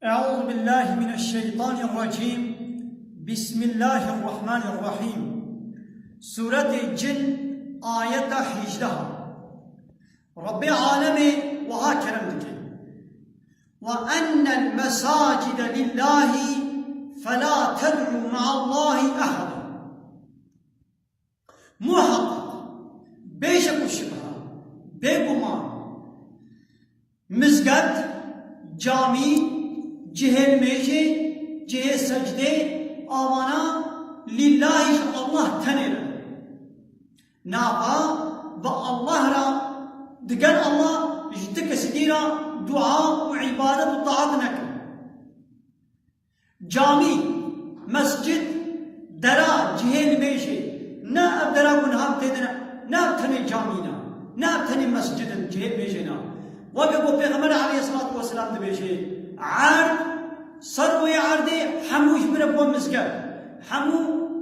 أعوذ بالله من الشيطان الرجيم. بسم الله الرحمن الرحيم. سورة الجن آية 18. رب العالمين وها كرمتك وأن المساجد لله فلا تدعوا مع الله أحدا. محقق بيشك الشبهة بيقمان مزقد جامي جهل میشه جه سجده آوانا لله الله تنر نابا با الله را دقل الله جدك سديرا دعاء وعبادة وطاعت نكر جامي مسجد درا جهل میشه نا ابدرا گناهم تدنا نا ابتني جامينا نا ابتني مسجد جهل میشنا وبيقول پیغمبر عليه الصلاة والسلام دبيشه عرض سروي عرضي حمو يشبر ابو مسجد حمو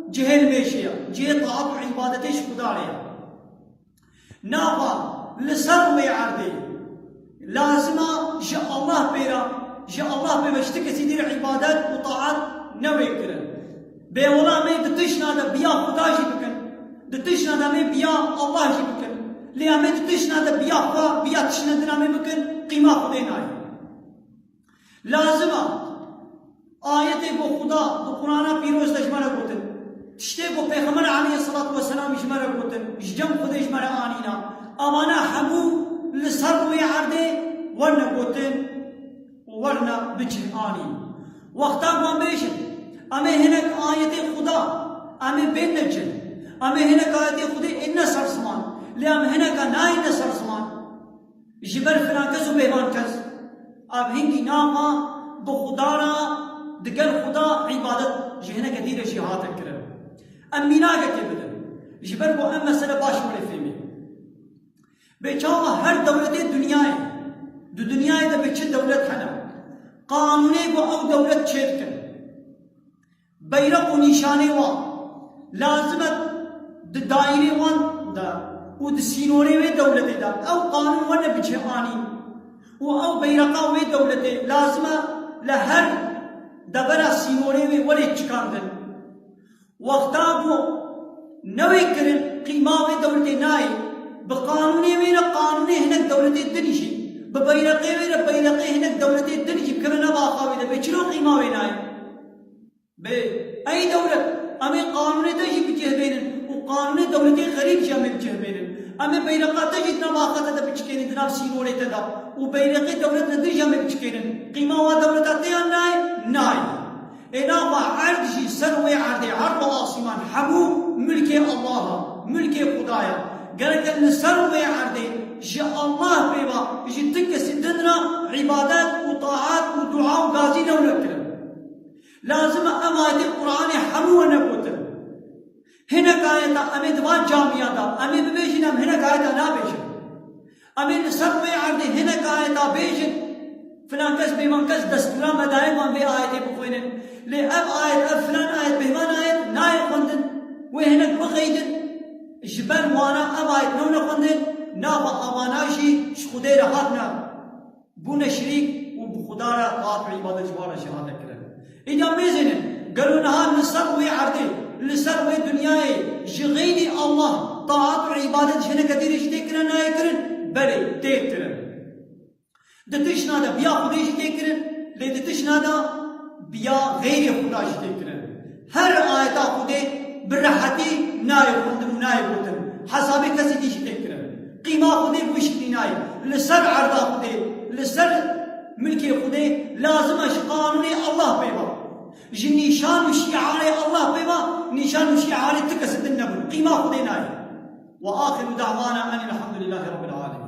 جهل ميشيا جه طاعت وعبادتش خداريا نابا لسروي عرضي لازم جاء الله بيرا جاء الله بمشتك سيدير عبادات وطاعات نوي كرن بيولا مي دتشنا ده بيا خداشي بكن دتشنا ده مي بيا الله جي بكن ليا مي دتشنا ده بيا تشنا ده مي بكن قيمة خديناي لازم آیت کو خدا تو قرآن پیروز دشمنه گوتن تشته کو پیغمبر علیه الصلاة والسلام اجمره گوتن جم خود اجمره آنینا امانه همو لسر روی عرده ورنه گوتن ورنه بچن آنی وقتا قوان بیشن امی هنک آیت خدا امی بین نجن امی هنک آیت خدا این سرسمان لیم هنک ناین سرسمان جبر فلان کس و بیوان کس اب هنگی ناما بخدارا دقل خدا عبادت جهنه كثيرة شهادة كرم أمينا كتبدا جبر بو أم مسألة باش ولا فهمي بيجاوا هر دولة الدنيا دو دنيا ده بيتش دولة حنا قانوني بو أو دولة شركة بيرق ونشانه وا لازمت دائرة وان دا ودسينوري وي دولة دا أو قانون وانا بيتش آني أو بيرقا وي دولة لازمة لهر دبرا سينوري ولی چکاندن وقتا بو نوی کرن قیماوی دولتی نای بقانونی وینا قانونی هنک دولتی دنیشی ببیرقی وینا بیرقی هنک دولتی دنیشی بکرنا باقاوی ده بچلو قیماوی نای بی ای دولت امی قانونی تجی بجه بینن و قانونی دولتی غریب جامع بجه بینن امی بیرقا تجی دنا باقا ده بچکینی دناب سینوری تدا و بیرقی دولت ندر جامع بچکینن قیماوا دولتا تیان نای ناي إنما عرضي سروي عرضي عرض آسمان حمو ملكي الله ملكي خدايا قالك أن سروي عرضي جاء الله بيبا جتك سدنا عبادات وطاعات ودعاء وقازين ونكرم لازم أمات القرآن حمو ونبوتر هنا كايتا أمي دوان جامعة أمي ببيجنا هنا كايتا نا بيجن أمي سروي عرضي هنا كايتا بيجن فلان كس بيمان كس دستورا مدائم وان بي آياتي بخوينن لي أب آيات أب فلان آيات بيمان آيات نايق خندن وهنك بخيدن جبان وانا أب آيات نونا خندن نابا أماناشي شخودي رهاتنا بونا شريك وبخدارا قاطع عبادة جوارا شهادة كرن إذا ميزنن قالوا نها لسروي عرضي لسروي دنياي جغيني الله طاعت عبادة جهنا كثير اشتكرن نايكرن بلي تيكرن دتشنا دا بيا خداش تكرن لي دتشنا دا بيا غير خداش تكرن هر آية خدي بالراحتي ناي خندم ناي بوتن حسابي كسي ديش تكرن قيمة خدي بوشتي ناي لسر عرضا خدي لسر ملكي خدي لازم قانوني الله بيبا نشان وشعاري الله بيبا نشان وشعاري تكسد النبل قيمة خدي ناي وآخر دعوانا أن الحمد لله رب العالمين.